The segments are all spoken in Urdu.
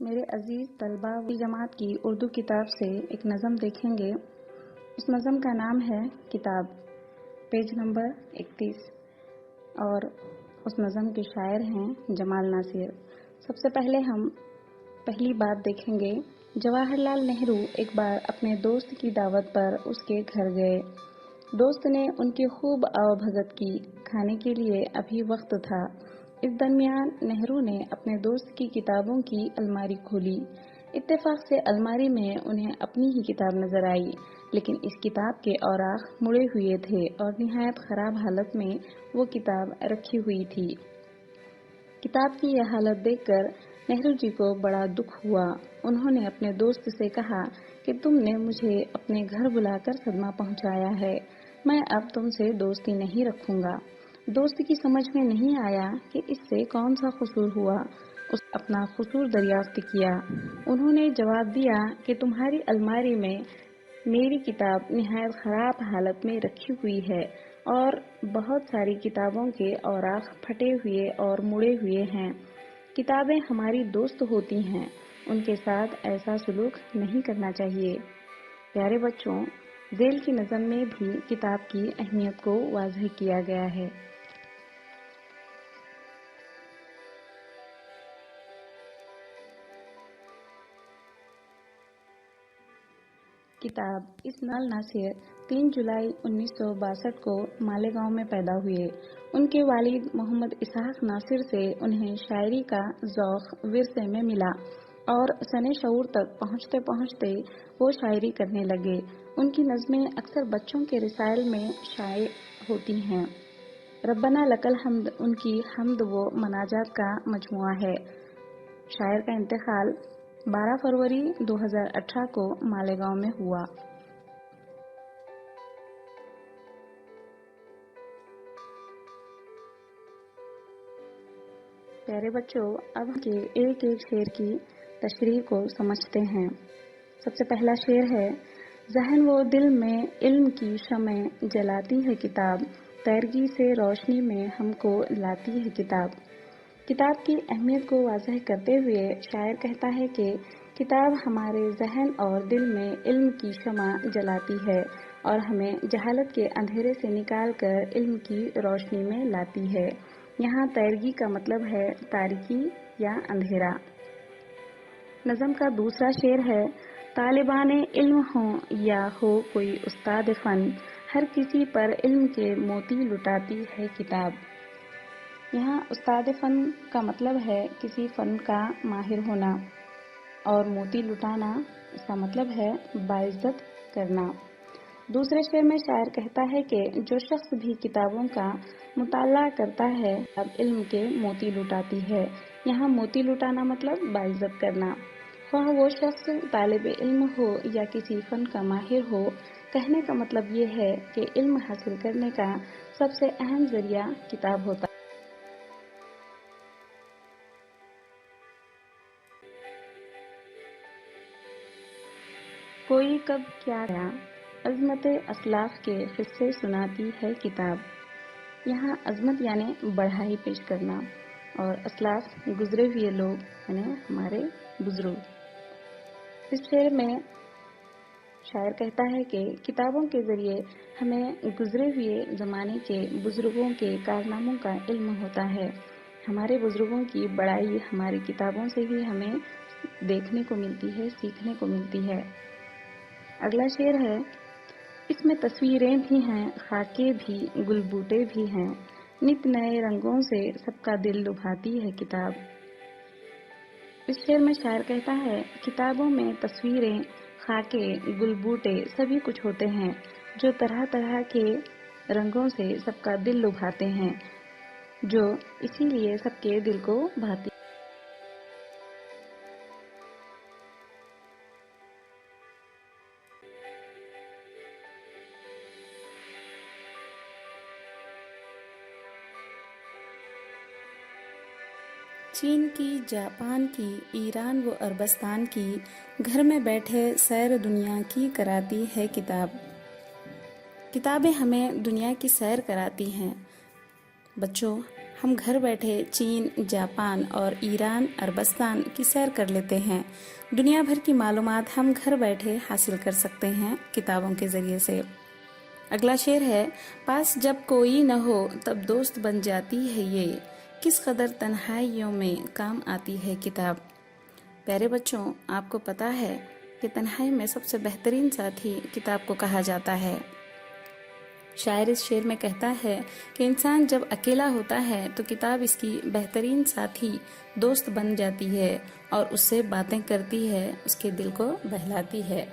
میرے عزیز طلبہ جماعت کی اردو کتاب سے ایک نظم دیکھیں گے۔ اس نظم کا نام ہے کتاب، پیج نمبر 31، اور اس نظم کے شاعر ہیں جمال ناصر۔ سب سے پہلے ہم پہلی بات دیکھیں گے۔ جواہر لال نہرو ایک بار اپنے دوست کی دعوت پر اس کے گھر گئے۔ دوست نے ان کی خوب آؤ بھگت کی، کھانے کے لیے ابھی وقت تھا۔ اس درمیان نہرو نے اپنے دوست کی کتابوں کی الماری کھولی۔ اتفاق سے الماری میں انہیں اپنی ہی کتاب نظر آئی، لیکن اس کتاب کے اوراق مڑے ہوئے تھے اور نہایت خراب حالت میں وہ کتاب رکھی ہوئی تھی۔ کتاب کی یہ حالت دیکھ کر نہرو جی کو بڑا دکھ ہوا۔ انہوں نے اپنے دوست سے کہا کہ تم نے مجھے اپنے گھر بلا کر صدمہ پہنچایا ہے، میں اب تم سے دوستی نہیں رکھوں گا۔ دوست کی سمجھ میں نہیں آیا کہ اس سے کون سا قصور ہوا۔ اس نے اپنا قصور دریافت کیا۔ انہوں نے جواب دیا کہ تمہاری الماری میں میری کتاب نہایت خراب حالت میں رکھی ہوئی ہے اور بہت ساری کتابوں کے اوراق پھٹے ہوئے اور مڑے ہوئے ہیں۔ کتابیں ہماری دوست ہوتی ہیں، ان کے ساتھ ایسا سلوک نہیں کرنا چاہیے۔ پیارے بچوں، ذیل کی نظم میں بھی کتاب کی اہمیت کو واضح کیا گیا ہے۔ کتاب اسماعیل ناصر 3 جولائی 1962 کو مالیگاؤں میں پیدا ہوئے۔ ان کے والد محمد اسحاق ناصر سے انہیں شاعری کا ذوق ورثے میں ملا اور سنِ شعور تک پہنچتے پہنچتے وہ شاعری کرنے لگے۔ ان کی نظمیں اکثر بچوں کے رسائل میں شائع ہوتی ہیں۔ ربنا لک الحمد ان کی حمد و مناجات کا مجموعہ ہے۔ شاعر کا انتقال 12 فروری 2018 کو مالیگاؤں میں ہوا۔ پیارے بچوں، اب ہم ایک ایک شعر کی تشریح کو سمجھتے ہیں۔ سب سے پہلا شعر ہے: ذہن و دل میں علم کی شمع جلاتی ہے کتاب، تیرگی سے روشنی میں ہم کو لاتی ہے کتاب۔ کتاب کی اہمیت کو واضح کرتے ہوئے شاعر کہتا ہے کہ کتاب ہمارے ذہن اور دل میں علم کی شمع جلاتی ہے اور ہمیں جہالت کے اندھیرے سے نکال کر علم کی روشنی میں لاتی ہے۔ یہاں تیرگی کا مطلب ہے تاریکی یا اندھیرا۔ نظم کا دوسرا شعر ہے: طالبان علم ہوں یا ہو کوئی استاد فن، ہر کسی پر علم کے موتی لٹاتی ہے کتاب۔ یہاں استاد فن کا مطلب ہے کسی فن کا ماہر ہونا، اور موتی لٹانا اس کا مطلب ہے باعزت کرنا۔ دوسرے شعر میں شاعر کہتا ہے کہ جو شخص بھی کتابوں کا مطالعہ کرتا ہے اب علم کے موتی لٹاتی ہے۔ یہاں موتی لٹانا مطلب باعزت کرنا، خواہ وہ شخص طالب علم ہو یا کسی فن کا ماہر ہو۔ کہنے کا مطلب یہ ہے کہ علم حاصل کرنے کا سب سے اہم ذریعہ کتاب ہوتا ہے۔ کوئی کب کیا گیا، عظمت اسلاف کے قصے سناتی ہے کتاب۔ یہاں عظمت یعنی بڑھائی پیش کرنا، اور اسلاف گزرے ہوئے لوگ یعنی ہمارے بزرگ۔ اس شعر میں شاعر کہتا ہے کہ کتابوں کے ذریعے ہمیں گزرے ہوئے زمانے کے بزرگوں کے کارناموں کا علم ہوتا ہے۔ ہمارے بزرگوں کی بڑائی ہماری کتابوں سے ہی ہمیں دیکھنے کو ملتی ہے، سیکھنے کو ملتی ہے۔ اگلا شعر ہے: اس میں تصویریں بھی ہیں، خاکے بھی، گل بوٹے بھی ہیں، نت نئے رنگوں سے سب کا دل لبھاتی ہے کتاب۔ اس شعر میں شاعر کہتا ہے کتابوں میں تصویریں، خاکے، گل بوٹے سبھی کچھ ہوتے ہیں جو طرح طرح کے رنگوں سے سب کا دل لبھاتے ہیں، جو اسی لیے سب کے دل کو بھاتی۔ چین کی، جاپان کی، ایران و عربستان کی، گھر میں بیٹھے سیر دنیا کی کراتی ہے کتاب۔ کتابیں ہمیں دنیا کی سیر کراتی ہیں۔ بچوں، ہم گھر بیٹھے چین، جاپان اور ایران، عربستان کی سیر کر لیتے ہیں۔ دنیا بھر کی معلومات ہم گھر بیٹھے حاصل کر سکتے ہیں کتابوں کے ذریعے سے۔ اگلا شعر ہے، پاس جب کوئی نہ ہو تب دوست بن جاتی ہے یہ، کس قدر تنہائیوں میں کام آتی ہے کتاب۔ پیارے بچوں، آپ کو پتا ہے کہ تنہائی میں سب سے بہترین ساتھی کتاب کو کہا جاتا ہے۔ شاعر اس شعر میں کہتا ہے کہ انسان جب اکیلا ہوتا ہے تو کتاب اس کی بہترین ساتھی دوست بن جاتی ہے اور اس سے باتیں کرتی ہے، اس کے دل کو بہلاتی ہے۔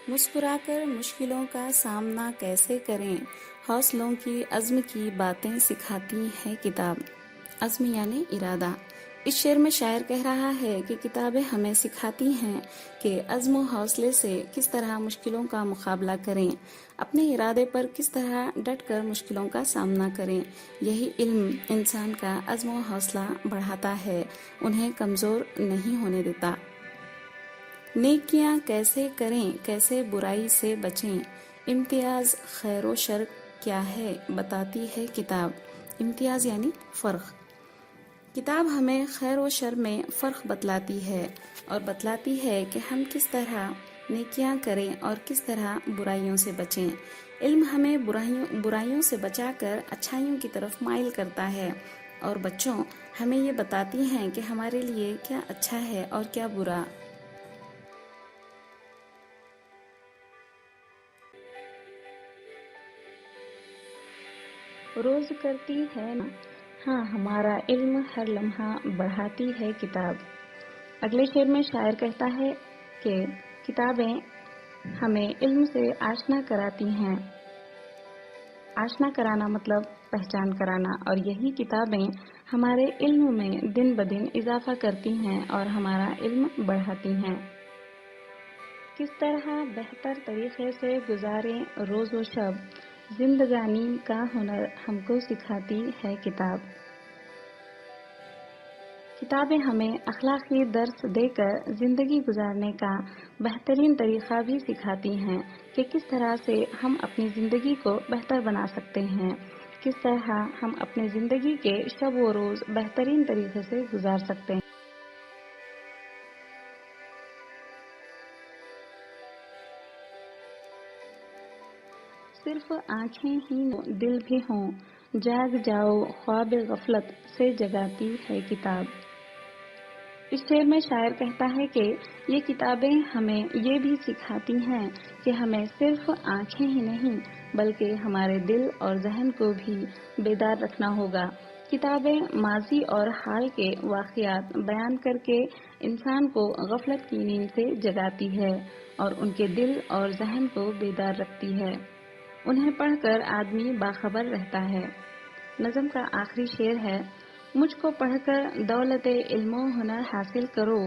مسکرا کر مشکلوں کا سامنا کیسے کریں، حوصلوں کی عزم کی باتیں سکھاتی ہے کتاب۔ عزم یعنی ارادہ۔ اس شعر میں شاعر کہہ رہا ہے کہ کتابیں ہمیں سکھاتی ہیں کہ عزم و حوصلے سے کس طرح مشکلوں کا مقابلہ کریں، اپنے ارادے پر کس طرح ڈٹ کر مشکلوں کا سامنا کریں۔ یہی علم انسان کا عزم و حوصلہ بڑھاتا ہے، انہیں کمزور نہیں ہونے دیتا۔ نیکیاں کیسے کریں، کیسے برائی سے بچیں، امتیاز خیر و شر کیا ہے بتاتی ہے کتاب۔ امتیاز یعنی فرق۔ کتاب ہمیں خیر و شر میں فرق بتلاتی ہے اور بتلاتی ہے کہ ہم کس طرح نیکیاں کریں اور کس طرح برائیوں سے بچیں۔ علم ہمیں برائیوں سے بچا کر اچھائیوں کی طرف مائل کرتا ہے، اور بچوں ہمیں یہ بتاتی ہیں کہ ہمارے لیے کیا اچھا ہے اور کیا برا۔ روز کرتی ہے نا، ہاں ہمارا علم ہر لمحہ بڑھاتی ہے کتاب۔ اگلے شعر میں شاعر کہتا ہے کہ کتابیں ہمیں علم سے آشنا کراتی ہیں۔ آشنا کرانا مطلب پہچان کرانا، اور یہی کتابیں ہمارے علم میں دن بدن اضافہ کرتی ہیں اور ہمارا علم بڑھاتی ہیں۔ کس طرح بہتر طریقے سے گزاریں روز و شب، زندگانی کا ہنر ہم کو سکھاتی ہے کتاب۔ کتابیں ہمیں اخلاقی درس دے کر زندگی گزارنے کا بہترین طریقہ بھی سکھاتی ہیں کہ کس طرح سے ہم اپنی زندگی کو بہتر بنا سکتے ہیں، کس طرح ہم اپنی زندگی کے شب و روز بہترین طریقے سے گزار سکتے ہیں۔ صرف آنکھیں ہی دل بھی ہوں، جاگ جاؤ خواب غفلت سے جگاتی ہے کتاب۔ اس شعر میں شاعر کہتا ہے کہ یہ کتابیں ہمیں یہ بھی سکھاتی ہیں کہ ہمیں صرف آنکھیں ہی نہیں بلکہ ہمارے دل اور ذہن کو بھی بیدار رکھنا ہوگا۔ کتابیں ماضی اور حال کے واقعات بیان کر کے انسان کو غفلت کی نیند سے جگاتی ہے اور ان کے دل اور ذہن کو بیدار رکھتی ہے۔ انہیں پڑھ کر آدمی باخبر رہتا ہے۔ نظم کا آخری شعر ہے، مجھ کو پڑھ کر دولت علم و ہنر حاصل کرو،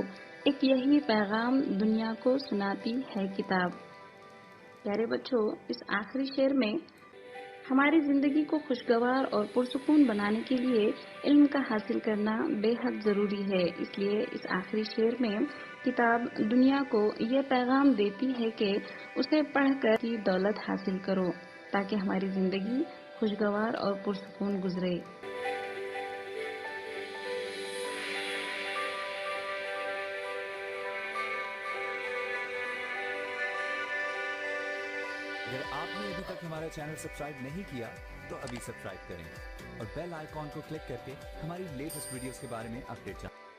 ایک یہی پیغام دنیا کو سناتی ہے کتاب۔ پیارے بچوں، اس آخری شعر میں ہماری زندگی کو خوشگوار اور پرسکون بنانے کے لیے علم کا حاصل کرنا بے حد ضروری ہے۔ اس لیے اس آخری شعر میں کتاب دنیا کو یہ پیغام دیتی ہے کہ اسے پڑھ کر کی دولت حاصل کرو تاکہ ہماری زندگی خوشگوار اور پرسکون گزرے۔ اگر آپ نے ابھی تک ہمارا چینل سبسکرائب نہیں کیا تو ابھی سبسکرائب کریں اور بیل آئیکن کو کلک کر کے ہماری لیٹسٹ ویڈیوز کے بارے میں اپڈیٹ جانیں۔